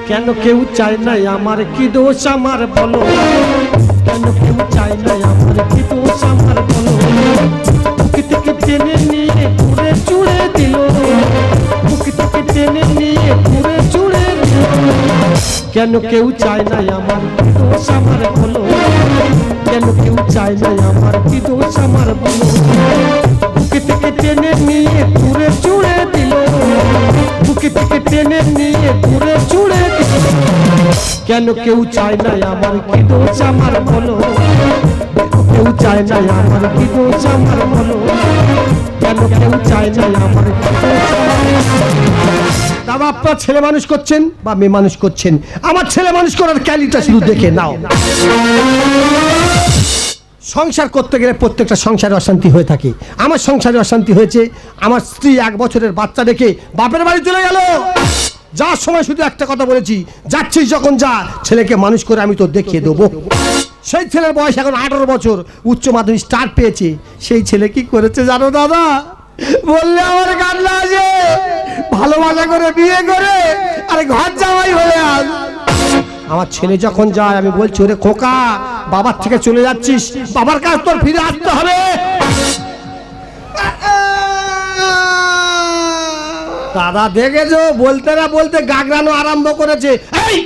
কেন কেউ চায় না আমার কি দোষ আমার বলো, কেন কেউ চায় না আমার কি দোষ আমার বলো, বুকে থেকে টেনে নিয়ে ঘুরে চুড়ে দিল, বুকে থেকে টেনে নিয়ে ঘুরে চুড়ে দিল, কেন কেউ চায় না আমার কি দোষ আমার বলো, কেন কেউ চায় না আমার কি দোষ আমার বলো, বুকে থেকে টেনে নিয়ে ঘুরে চুড়ে দিল, বুকে থেকে টেনে নিয়ে ঘুরে চুড়ে দিল, কেন কেউ চায় না আমার কি দোষ আমার বলো, কেউ চায় না আমার কি দোষ আমার বলো, কেন কেউ চায় না আমার কি দোষ আমার। দাদা আপনার ছেলে মানুষ করছেন বা মেয়ে মানুষ করছেন, আমার ছেলে মানুষ করার ক্যালিটা শুধু দেখে নাও। সংসার করতে গেলে প্রত্যেকটা সংসারে অশান্তি হয়ে থাকে, আমার সংসারে অশান্তি হয়েছে। আমার স্ত্রী 1 বছরের বাচ্চা রেখে বাপের বাড়ি চলে গেল, যাওয়ার সময় শুধু একটা কথা বলেছি, যাচ্ছিস যখন যা, ছেলেকে মানুষ করে আমি তো দেখিয়ে দেবো। সেই ছেলের বয়স এখন 18 বছর, উচ্চ মাধ্যমিক স্টার পেয়েছে। সেই ছেলে কি করেছে জানো দাদা, বললে আমার কান্না আসে, ভালোবাসা করে বিয়ে করে আরে ঘর জামাই হয়ে আস। আমার ছেলে যখন যায় আমি বলছি, ওরে খোকা বাবার থেকে চলে যাচ্ছিস, বাবার কাছে তোর ফিরে আসতে হবে। দাদা দেখেছো, বলতে না বলতে গাগরানো আরম্ভ করেছে। এই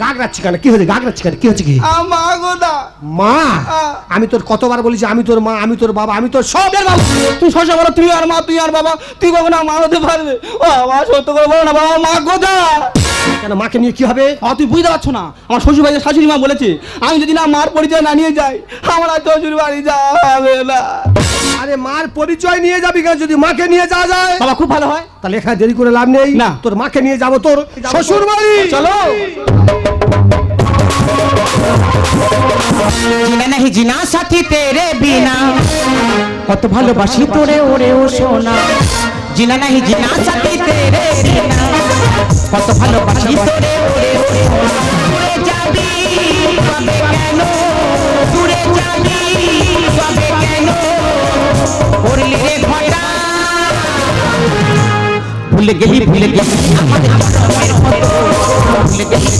গাগরাচ্ছি কেন, কি হয়েছে গাগরাচ্ছি কেন, কি হচ্ছে কি? মা গোদা মা, আমি তোর কতবার বলেছি আমি তোর মা, আমি তোর বাবা, আমি তোর সব। তুই সহজে বলো, তুই আর মা, তুই আর বাবা, তুই কখনো মা হতে পারবে? ও বাবা সত্য করে বলো না বাবা, মা গোদা। কেন মাকে নিয়ে কি হবে? তুই বুঝতে পারছো না, আমার শ্বশুর বাড়ির শাশুড়ি মা বলেছে আমি যদি না মার পরিচয় না নিয়ে যাই আমার আর শ্বশুর বাড়ি যাওয়া হবে না। আরে মার পরিচয় নিয়ে যাবি কেন, যদি মাকে নিয়ে যাওয়া যায় বাবা খুব ভালো হয়। তাহলে এখানে দেরি করে লাভ নেই, না তোর মাকে নিয়ে যাবো তোর শ্বশুর বাড়ি। চলো। जीना नहीं जीना साथी तेरे बिना, কত ভালোবাসি তোরে ওরে ও সোনা, जीना नहीं जीना साथी तेरे बिना, কত ভালোবাসি তোরে ওরে ও সোনা, দূরে যাবি কবে কেন, দূরে যাবি কবে কেন, করলি রে ঘটা ভুলে গেলি আমাদের জন্মের মতো,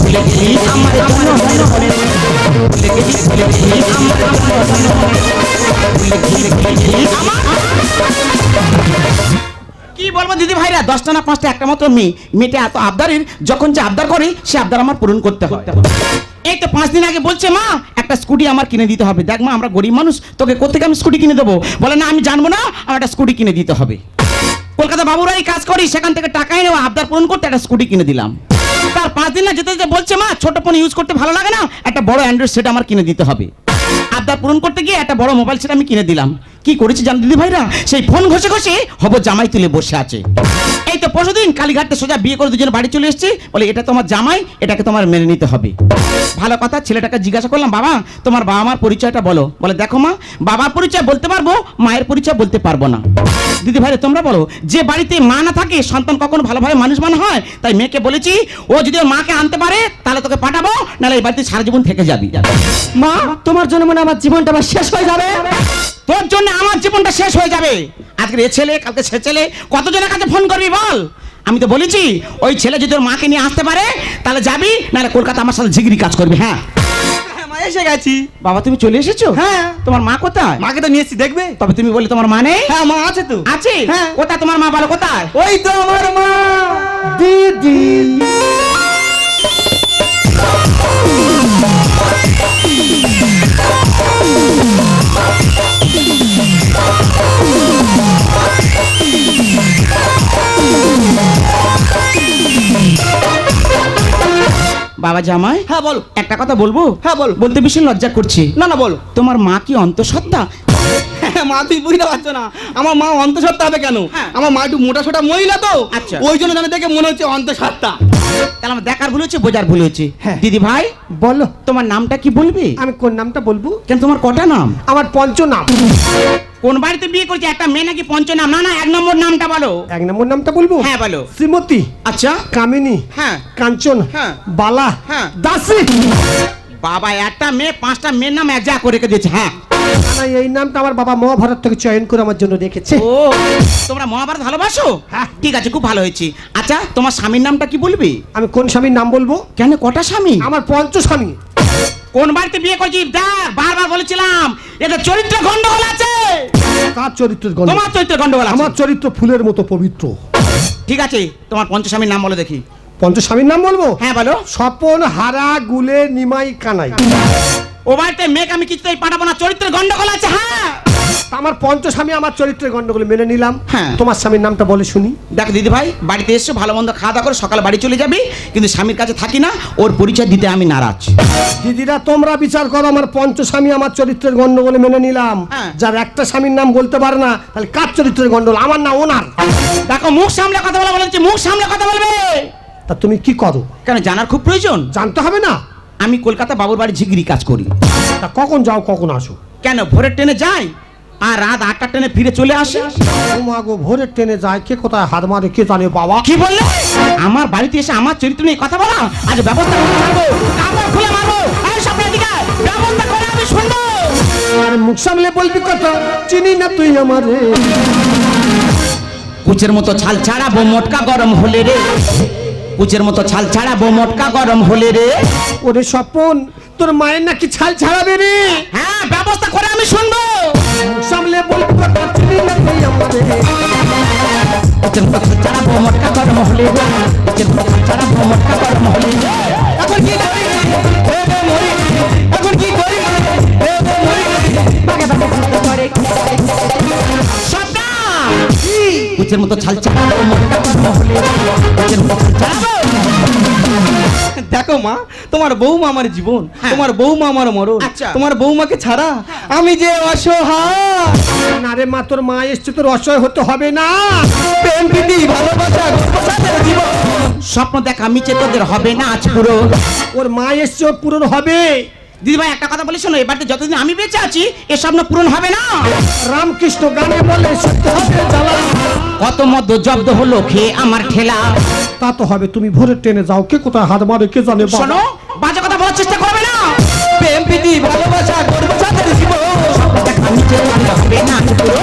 ভুলে গেলি আমাদের জন্মের মতো, ভুলে গেলি আমাদের কি বলবো দিদি ভাইরা, 10টা না 5টা একটা মাত্র মেয়েটা এত আবদারের, যখন যে আবদার করে সে আবদার আমার পূরণ করতে হয়। এই তো 5 দিন আগে বলছে মা একটা স্কুটি আমার কিনে দিতে হবে। দেখ মা আমরা গরিব মানুষ, তোকে কোত্থেকে আমি স্কুটি কিনে দেবো? বলে না আমি জানবো না, আমার একটা স্কুটি কিনে দিতে হবে। কলকাতা বাবুরাই কাজ করি, সেখান থেকে টাকাই নেওয়া, আবদার পূরণ করতে একটা স্কুটি কিনে দিলাম। তার 5 দিন না যেতে যেতে বলছে মা ছোট ফোন ইউজ করতে ভালো লাগে না, একটা বড় অ্যান্ড্রয়েড সেট আমার কিনে দিতে হবে। আবদার পূরণ করতে গিয়ে একটা বড় মোবাইল সেট আমি কিনে দিলাম। কি করেছি জানো দিদি ভাইরা, সেই ফোন ঘষে ঘষে হবো জামাই তুলে বসে আছে। এই তো পরশুদিন কালীঘাটে সোজা বিয়ে করে দুজন বাড়ি চলে এসেছি, বলে এটা তোমার জামাই, এটাকে তোমার মেনে নিতে হবে। ভালো কথা, ছেলেটাকে জিজ্ঞাসা করলাম বাবা তোমার বাবা মার পরিচয়টা বলো। বলে দেখো মা বাবার পরিচয় বলতে পারবো, মায়ের পরিচয় বলতে পারবো না। দিদি ভাইরা তোমরা বলো, যে বাড়িতে মা না থাকে সন্তান কখনো ভালোভাবে মানুষ মনে হয়? তাই মেয়েকে বলেছি ও যদি ওর মাকে আনতে পারে তাহলে তোকে পাঠাবো, নাহলে এই বাড়িতে সারা জীবন থেকে যাবি। মা তোমার জন্য মনে আমার জীবনটা আবার শেষ হয়ে যাবে। তোর জন্য আমার জীবনটা শেষ হয়ে যাবে। আজকে এ ছেলে কালকে সে ছেলে, কতজনের কাছে ফোন করবি বল? আমি তো বলেছি ওই ছেলে যদি ওর মাকে নিয়ে আসতে পারে তাহলে যাবি, নাহলে কলকাতা আমার সাথে ঝিগড়ি কাজ করবি। হ্যাঁ এসে গেছি। বাবা তুমি চলে এসেছো? হ্যাঁ। তোমার মা কোথায়? মাকে তো নিয়ে এসেছি, দেখবে। তবে তুমি বলে তোমার মা নেই? হ্যাঁ মা আছে তো। আছে? হ্যাঁ। কোথায় তোমার মা বলো কোথায়? ওই তো আমার মা দিদি বাবা জামাই হ্যাঁ বলো। একটা কথা বলবো? হ্যাঁ বল। বলতে বেশি লজ্জা করছি। না না বলো। তোমার মা কি অন্তঃসত্ত্বা? মা তুই বুঝতে পারছো না, আমার মা অন্তঃসত্ত্বা হবে কেন? হ্যাঁ। আমার মা একটু মোটা সোটা মহিলা তো, আচ্ছা। ওই জন্য জানে দেখে মনে হচ্ছে অন্তঃসত্ত্বা। তাহলে আমার দেখার ভুল হচ্ছে, বোঝার ভুল হচ্ছে। হ্যাঁ। দিদি ভাই বলো, তোমার নামটা কি বলবে? আমি কোন নামটা বলবো? কেন তোমার কটা নাম? আমার পঞ্চ নাম। কোন বাড়িতে বিয়ে করছে একটা মেয়ে নাকি পঞ্চনাম? না না 1 নম্বর নামটা বলো। 1 নম্বর নামটা বলবো? হ্যাঁ বলো। শ্রীমতী, আচ্ছা কামিনী, হ্যাঁ কাঞ্চন, হ্যাঁ বালা, হ্যাঁ দাসী। বাবা একটা মেয়ে 5টা মেয়ের নাম এক জায়গা করে রেখে দিয়েছে। হ্যাঁ না, এই নামটা আমার বাবা মহাভারত থেকে চয়ন করে আমার জন্য রেখেছে। ও তোমরা মহাভারত ভালোবাসো? হ্যাঁ। ঠিক আছে, খুব ভালো হয়েছে। আচ্ছা তোমার স্বামীর নামটা কি বলবি? আমি কোন স্বামীর নাম বলবো? কেন, কটা স্বামী? আমার পঞ্চস্বামী। কোন বাড়িতে বিয়ে করছিস? দেখ বারবার বলেছিলাম এদের চরিত্র গন্ডগোল আছে। কার চরিত্রের গন্ধ? তোমার চরিত্র গন্ডগোল আছে। আমার চরিত্র ফুলের মতো পবিত্র। ঠিক আছে, তোমার পঞ্চস্বামীর নাম বলো দেখি। পঞ্চস্বামীর নাম বলবো? হ্যাঁ বলো। স্বপন, হারা, গুলে, নিমাই, কানাই। ও বাড়িতে মেয়েকে আমি কিছুতেই পাঠাবো না, চরিত্রের গন্ডগোল আছে। হ্যাঁ আমার পঞ্চস্বামী আমার চরিত্রের গন্ডগোল মেনে নিলাম। হ্যাঁ। তোমার স্বামীর নামটা বলে শুনি। দেখ দিদি ভাই, বাড়িতে এসছো ভালো মন্দ খাওয়া দাওয়া করে সকালে বাড়ি চলে যাবি, কিন্তু স্বামীর কাছে থাকি না, ওর পরিচয় দিতে আমি নারাজ। দিদিরা তোমরা বিচার করো, আমার পঞ্চস্বামী আমার চরিত্রের গন্ডগোলে মেনে নিলাম। হ্যাঁ। যার একটা স্বামীর নাম বলতে পারে না, তাহলে কার চরিত্রের গন্ডগোল? আমার না ওনার। দেখো মুখ সামলে কথা বলা বলেছে, মুখ সামলে কথা বলবে। তা তুমি কি করো? কেন, জানার খুব প্রয়োজন? জানতে হবে না? আমি কলকাতা বাবুর বাড়ি ঝিগড়ি কাজ করি। তা কখন যাও কখন আসো? কেন, ভোরের ট্রেনে যাই আর রাত 8টার ট্রেনে ফিরে চলে আসে। ও মা গো, ভোরের ট্রেনে যায়, কে কোথায় হাত মারে কে জানে বাবা। কি বললে? আমার বাড়িতে এসে আমার চরিত্র নিয়ে কথা বলা? আজ ব্যবস্থা করে মারবো, কাপড় খুলে মারবো। এই সামনের দিকে ব্যবস্থা করে আমি শুনবো। আর মুখ সামলে বলবি কথা, চিনি না তুই আমারে। কুচের মতো ছাল ছাড়াবো মোটকা গরম হলে রে, কুচের মতো ছাল ছাড়াবো মোটকা গরম হলে রে। ওরে স্বপন, তোর মায়ের নাকি ছাল ছাড়াবে রে। হ্যাঁ, ব্যবস্থা করে আমি শুনবো। মুখ সামলে বলবি কথা, চিনি না তুই আমারে। কুচের মতো ছাল ছাড়াবো মোটকা গরম হলে রে, কুচের মতো ছাল ছাড়াবো মোটকা গরম হলে রে। এখন কি করি? এ বে মরি, এখন কি করি? এ বে মরি, বাগে বাগে ঘুরতে পারে। সদা কুচের মতো ছাল ছাড়াবো মোটকা গরম হলে রে, কুচের মতো ছাল ছাড়াবো। দেখো মা, তোমার বৌমা আমার জীবন, হ্যাঁ। তোমার বৌমা আমার মরণ। আচ্ছা। তোমার বৌমাকে ছাড়া আমি যে অসহায়। না রে মা, তোর মা এসছে, তোর অসহায় হতে হবে না। প্রেম প্রীতি ভালোবাসা গল্পসাথের জীবন। স্বপ্ন দেখা মিছে তোদের হবে না আজ পুরো। ওর মা এসছে, ওর পূরণ হবে। দিদিভাই একটা কথা বলি শোনো, এবারে যতদিন আমি বেঁচে আছি এ স্বপ্ন পূরণ হবে না। রামকৃষ্ণ গানে বলে সত্যি হবে জ্বালা। কত মদ্য জব্দ হলো খেয়ে আমার ঠেলা। তা তো হবে, তুমি ভোরের ট্রেনে যাও, কে কোথায় হাত মারে কে জানে বাবা। শোনো, বাজে কথা বলার চেষ্টা করবে না। প্রেম প্রীতি ভালোবাসা গল্পসাথের জীবন। দেখা মিছে তোদের হবে না আজ পুরো।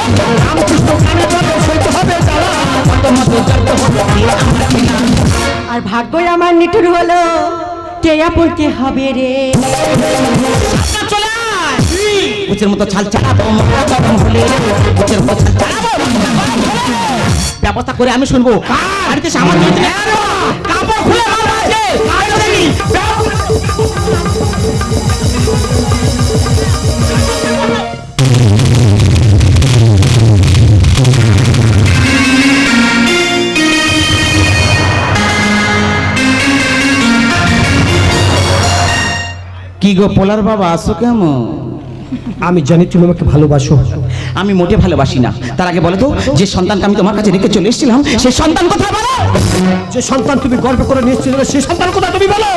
রামকৃষ্ণ গানে বলে সত্যি হবে জ্বালা। কত মদ্য জব্দ হলো খেয়ে আমার ঠেলা। আর ভাগ্যই আমার নিঠুর হলো, টেয়া পড়তে হবে রে। সাবধান চলে আয়। কুচের মতো ছাল ছাড়াবো মোটকা গরম হলে রে, কুচের মতো ছাল ছাড়াবো মোটকা গরম হলে রে। ব্যবস্থা করে আমি শুনবো। বাড়িতে এসে আমার চরিত্রে কাপড় খুলে মারবো আজকে। আয় তো দেখি। কি গো পোলার বাবা, আসো কেমন? আমি জানি তুমি আমাকে ভালোবাসো। আমি মোটে ভালোবাসি না। তার আগে বলো তো, যে সন্তানকে আমি তোমার কাছে রেখে চলে এসেছিলাম সেই সন্তান কোথায় বলো? যে সন্তান তুমি গর্ব করে নিয়েছিলে সেই সন্তান কোথায় তুমি বলো।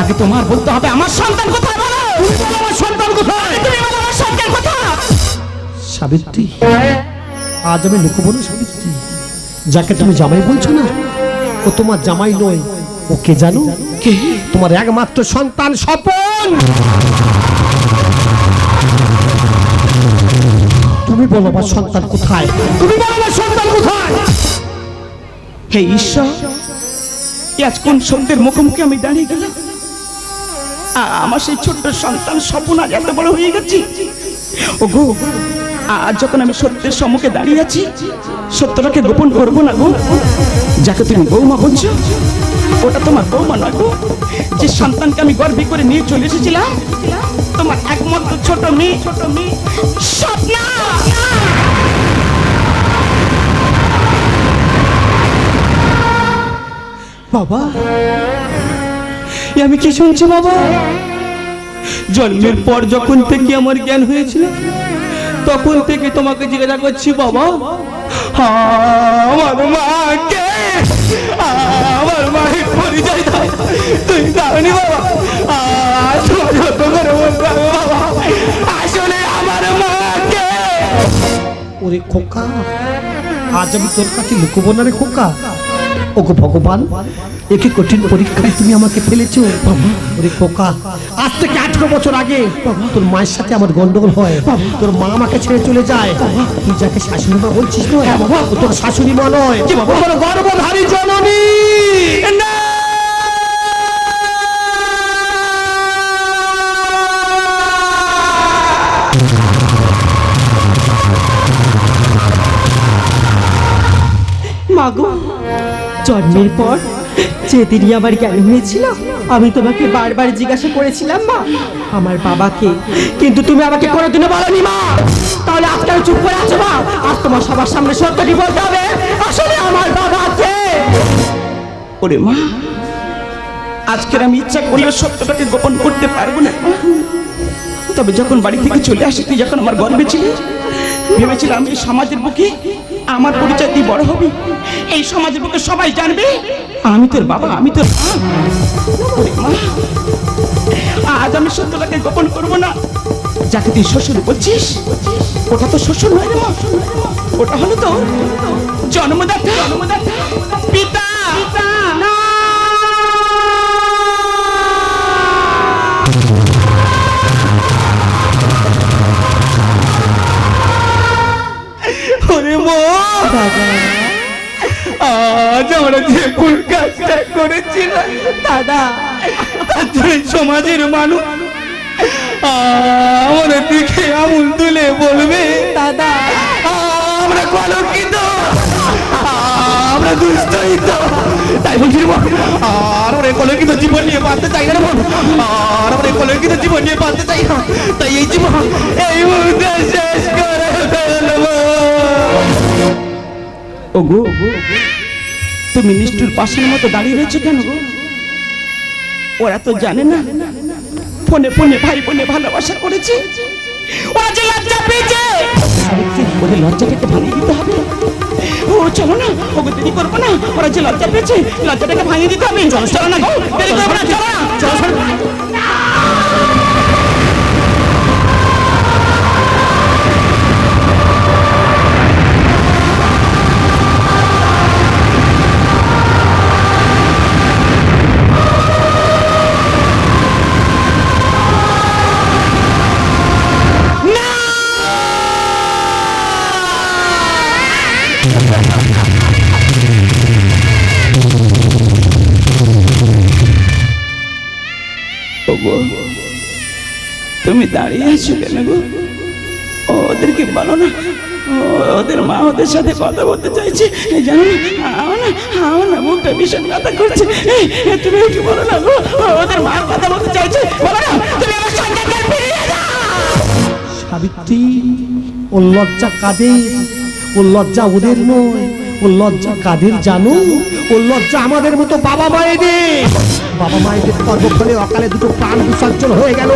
আগে তোমার বলতে হবে আমার সন্তান কোথায় বলো। তুমি বলো আমার সন্তান কোথায়। তুমি বলো আমার সন্তান কোথায়। সাবিত্রী, আজ আমি লুকোবো না সাবিত্রী। যাকে তুমি জামাই বলছো না, ও তোমার জামাই নয়। ও কে জানো? কে? তোমার একমাত্র সন্তান স্বপন। তুমি বলো আমার সন্তান কোথায়। তুমি বলো আমার সন্তান কোথায়। হে ঈশ্বর, আজ কোন সত্যের মুখোমুখি আমি দাঁড়িয়ে গেলাম। আমার সেই ছোট্ট সন্তান স্বপন আজ এত বড় হয়ে গেছি। ও গো, আজ যখন আমি সত্যের সম্মুখে দাঁড়িয়ে আছি, সত্যটাকে গোপন করবো না গো। যাকে তুমি বৌমা বলছো ওটা তোমার বৌমা নয় গো। যে সন্তানকে আমি গর্বে করে নিয়ে চলে এসেছিলাম, তোমার একমাত্র ছোট মেয়ে স্বপ্না। বাবা, এ আমি কি শুনছি বাবা? জন্মের পর যখন থেকে আমার জ্ঞান হয়েছিল তখন থেকে তোমাকে জিজ্ঞাসা করছি বাবা, আমার মাকে, আমার মায়ের পরিচয় দাও। তুই দাওনি বাবা। তোমার যত করে বলবো বাবা, আসলে আমার মাকে। ওরে খোকা, আজ আমি তোর কাছে লুকোবো না রে খোকা। ওগো ভগবান, একে কঠিন পরীক্ষায় তুমি আমাকে ফেলেছো বাবা। ওরে খোকা, আজ থেকে 18 বছর আগে তোর মায়ের সাথে আমার গন্ডগোল হয়, তোর মা আমাকে ছেড়ে চলে যায়। তুই যাকে শাশুড়ি মা বলছিস নয়, ও তোর শাশুড়ি মা নয়, আমার গর্ভধারী জননী। মাগো, জন্মের পর যেদিনই আমার জ্ঞান হয়েছিল আমি তোমাকে বারবার জিজ্ঞাসা করেছিলাম মা আমার বাবাকে, কিন্তু তুমি আমাকে কোনোদিনও বলোনি মা। তাহলে আজকে আমি চুপ করে আছো মা? আজ তোমার সবার সামনে সত্যটি বলতে হবে, আসলে আমার বাবা কে? ওরে মা, আজকের আমি ইচ্ছা করলেও সত্যটাকে গোপন করতে পারবো না। তবে যখন বাড়ি থেকে চলে আসি, তুই যখন আমার গর্বে ছিলি, ভেবেছিলাম এই সমাজের বুকে আমার পরিচয় তুই বড় হবি, এই সমাজের বুকে সবাই জানবে আমি তোর বাবা, আমি তোর মা। ওরে মা, আজ আমি সত্যটাকে গোপন করবো না। যাকে তুই শ্বশুর বলছিস, ওটা তো শ্বশুর নয় রে মা, ওটা হলো তো জন্মদাতা পিতা। ওরে মা, আজ আমরা যে ভুল কাজটা করেছিলাম দাদা, তার জন্য সমাজের মানুষ আমাদের দিকে আঙুল তুলে বলবে দাদা আমরা কলঙ্কিত, আমরা দুষ্টইত। তাই বলছি রে বোন, আর আমরা কলঙ্কিত জীবন নিয়ে বাঁচতে চাই না রে বোন, আর আমরা কলঙ্কিত জীবন নিয়ে বাঁচতে চাই না। তাই এই জীবন এই মুহূর্তে শেষ করে ফেলবো। ওগো, তুমি নিষ্ঠুর পাশের মতো দাঁড়িয়ে রয়েছে কেন গো? ওরা তো জানে না ফোনে ফোনে ভাই বোনে ভালোবাসা করেছে, ওরা যে লজ্জা পেয়েছে, ওদের লজ্জাটাকে ভাঙিয়ে দিতে হবে। ও চলো না, ওকে দেরি করবো না, ওরা যে লজ্জা পেয়েছে লজ্জাটাকে ভাঙিয়ে দিতে হবে। চলো না গো, দেরি করবো না, চলো না, চলো। তুমি দাঁড়িয়ে আছো কেন গো? ওদেরকে বলো না, ওদের মা ওদের সাথে কথা বলতে চাইছে, জানো না মুখটা ভীষণ ব্যথা করছে। তুমি কি বলো না গো, ওদের মা কথা বলতে চাইছে, বলো না তুমি আমার সন্তানকে ফিরিয়ে দাও। সাবিত্রী, ওর লজ্জা কাদের? ওর লজ্জা ওদের নয়, ওর লজ্জা কাদের জানো? ওর লজ্জা আমাদের মতো বাবা মায়েদের। বাবা মায়েদের কর্মফলে অকালে দুটো প্রাণ বিসর্জন হয়ে গেল।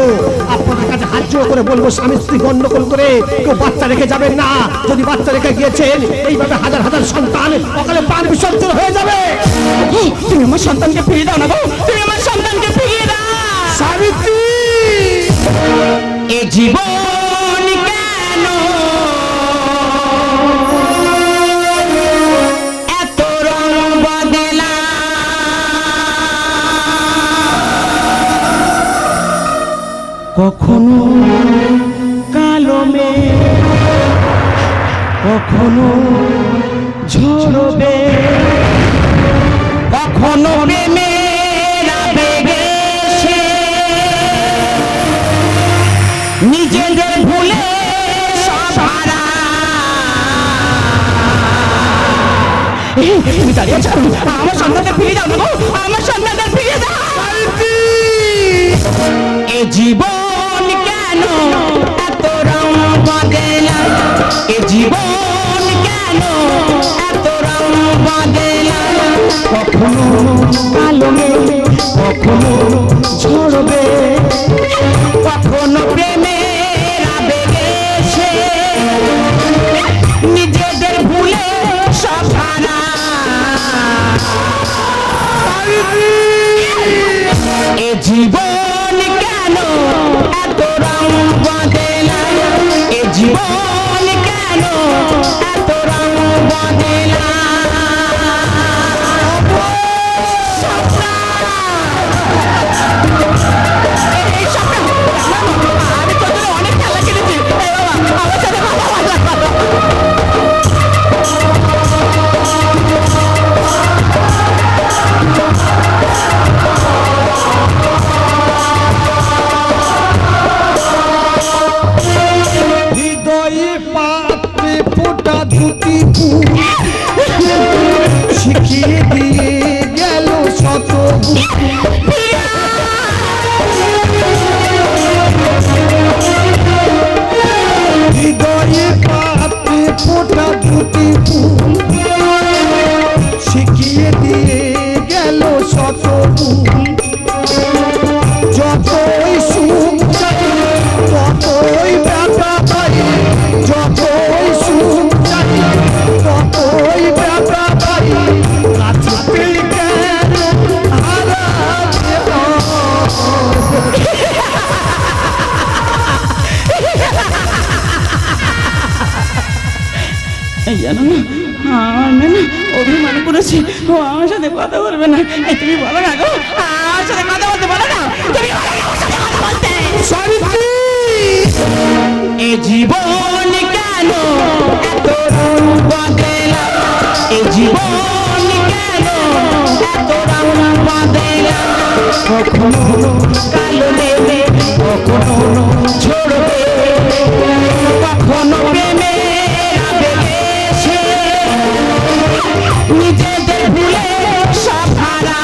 আপনাদের কাছে হাত জোড় করে বলবো, স্বামী স্ত্রী গন্ডগোল করে কেউ বাচ্চা রেখে যাবেন না। যদি বাচ্চা রেখে গিয়েছেন, এইভাবে হাজার হাজার সন্তান অকালে প্রাণ বিসর্জন হয়ে যাবে। তুমি আমার সন্তানকে ফিরিয়ে দাও না গো, তুমি আমার সন্তানকে ফিরিয়ে দাও। সাবিত্রী, এ জীবন কেন এত রং বদলা, কখনো কালো মেঘ, কখনো ঝরবে, কখনো প্রেমের আবেগে সে নিজেদের ভুলে সহারা। তুমি দাঁড়িয়ে আছো, আমার সন্তানকে ফিরিয়ে দাও গো, আমার সন্তানকে ফিরিয়ে দাও। এ জীবন কেন এত রং বদলা, এ জীবন কেন এত রং বদলা, কখনো কালো মেঘ, কখনো ঝরবে, কখনো প্রেমের আবেগে সে নিজেদের ভুলে সহারা। এ জীবন কেন এত রং বদলা, এ জীবন কেন এত রং বদলা। হৃদয়ে পাত্রে ফোটা দুটি ফুল শিখিয়ে দিয়ে গেল শত ভুল যতই সুখ চাই ততই ব্যথা পাই যতই সুখ চাই ততই ব্যথা পাই কাছে পেলে কেন হারাতে এই জানো না আমার মেয়ে না অভিমান করেছে ও আমার সাথে কথা বলবে না এই তুমি বলো না গো আমার সাথে কথা বলতে বলো না তুমি বলো না ওর সাথে কথা বলতে সাবিত্রী এই জীবন কেন এত রং বদলা এই জীবন কেন এত রং বদলা কখনো কালো নেবে কখনো ঝরবে কখনো প্রেমে আবেগে নিজেদের ভুলে সব হারা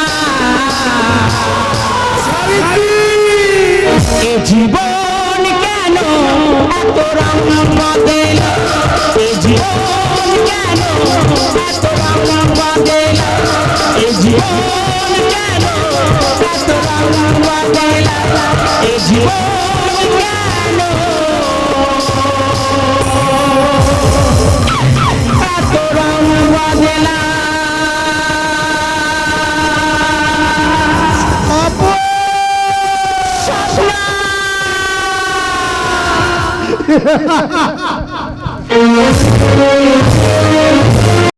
এ জীবন কেন এত রং বদলা এ জীবন কেন এত রং বদলা এ জীবন কেন এত রং বদলা এ জীবন কেন এত রং বদলা আপু